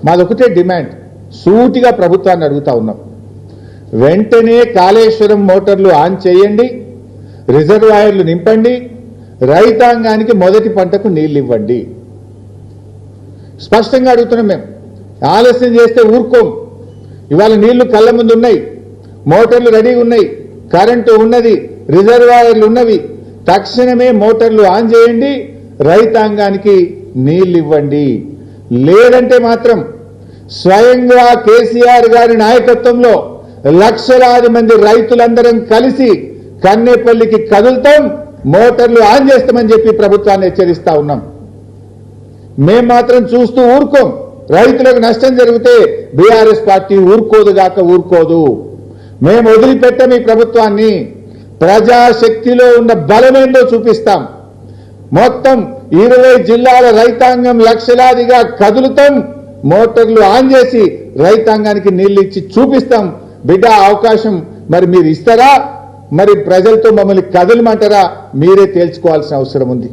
మాదొకటే demand, సూటిగా ప్రభుత్వాన్ని అడుగుతా ఉన్నాం. వెంటనే కాళేశ్వరం మోటార్లు ఆన్ చేయండి, రిజర్వాయర్లు నింపండి, రైతాంగానికి మొదటి పంటకు నీళ్లు ఇవ్వండి. స్పష్టంగా అడుగుతున్నాం. మేము ఆలస్యం చేస్తే ఊరుకోం. ఇవాళ నీళ్లు కళ్ళ ముందు ఉన్నాయి, మోటార్లు రెడీగా ఉన్నాయి, కరెంటు ఉన్నది, రిజర్వాయర్లు ఉన్నవి. తక్షణమే మోటార్లు ఆన్ చేయండి, రైతాంగానికి నీళ్లు ఇవ్వండి. లేదంటే మాత్రం స్వయంగా కేసీఆర్ గారి నాయకత్వంలో లక్షలాది మంది రైతులందరం కలిసి కన్నేపల్లికి కదులుతాం, మోటార్లు ఆన్ చేస్తామని చెప్పి ప్రభుత్వాన్ని హెచ్చరిస్తా ఉన్నాం. మేం మాత్రం చూస్తూ ఊరుకోం. రైతులకు నష్టం జరిగితే బీఆర్ఎస్ పార్టీ ఊరుకోదుగాక ఊరుకోదు. మేము వదిలిపెట్టాం ఈ ప్రభుత్వాన్ని. ప్రజాశక్తిలో ఉన్న బలమేందో చూపిస్తాం. మొత్తం 20 జిల్లాల రైతాంగం లక్షలాదిగా కదులుతాం, మోటార్లు ఆన్ చేసి రైతాంగానికి నీళ్లు ఇచ్చి చూపిస్తాం. బిడ్డ అవకాశం మరి మీరు ఇస్తారా, మరి ప్రజలతో మమ్మల్ని కదలమంటారా, మీరే తేల్చుకోవాల్సిన అవసరం ఉంది.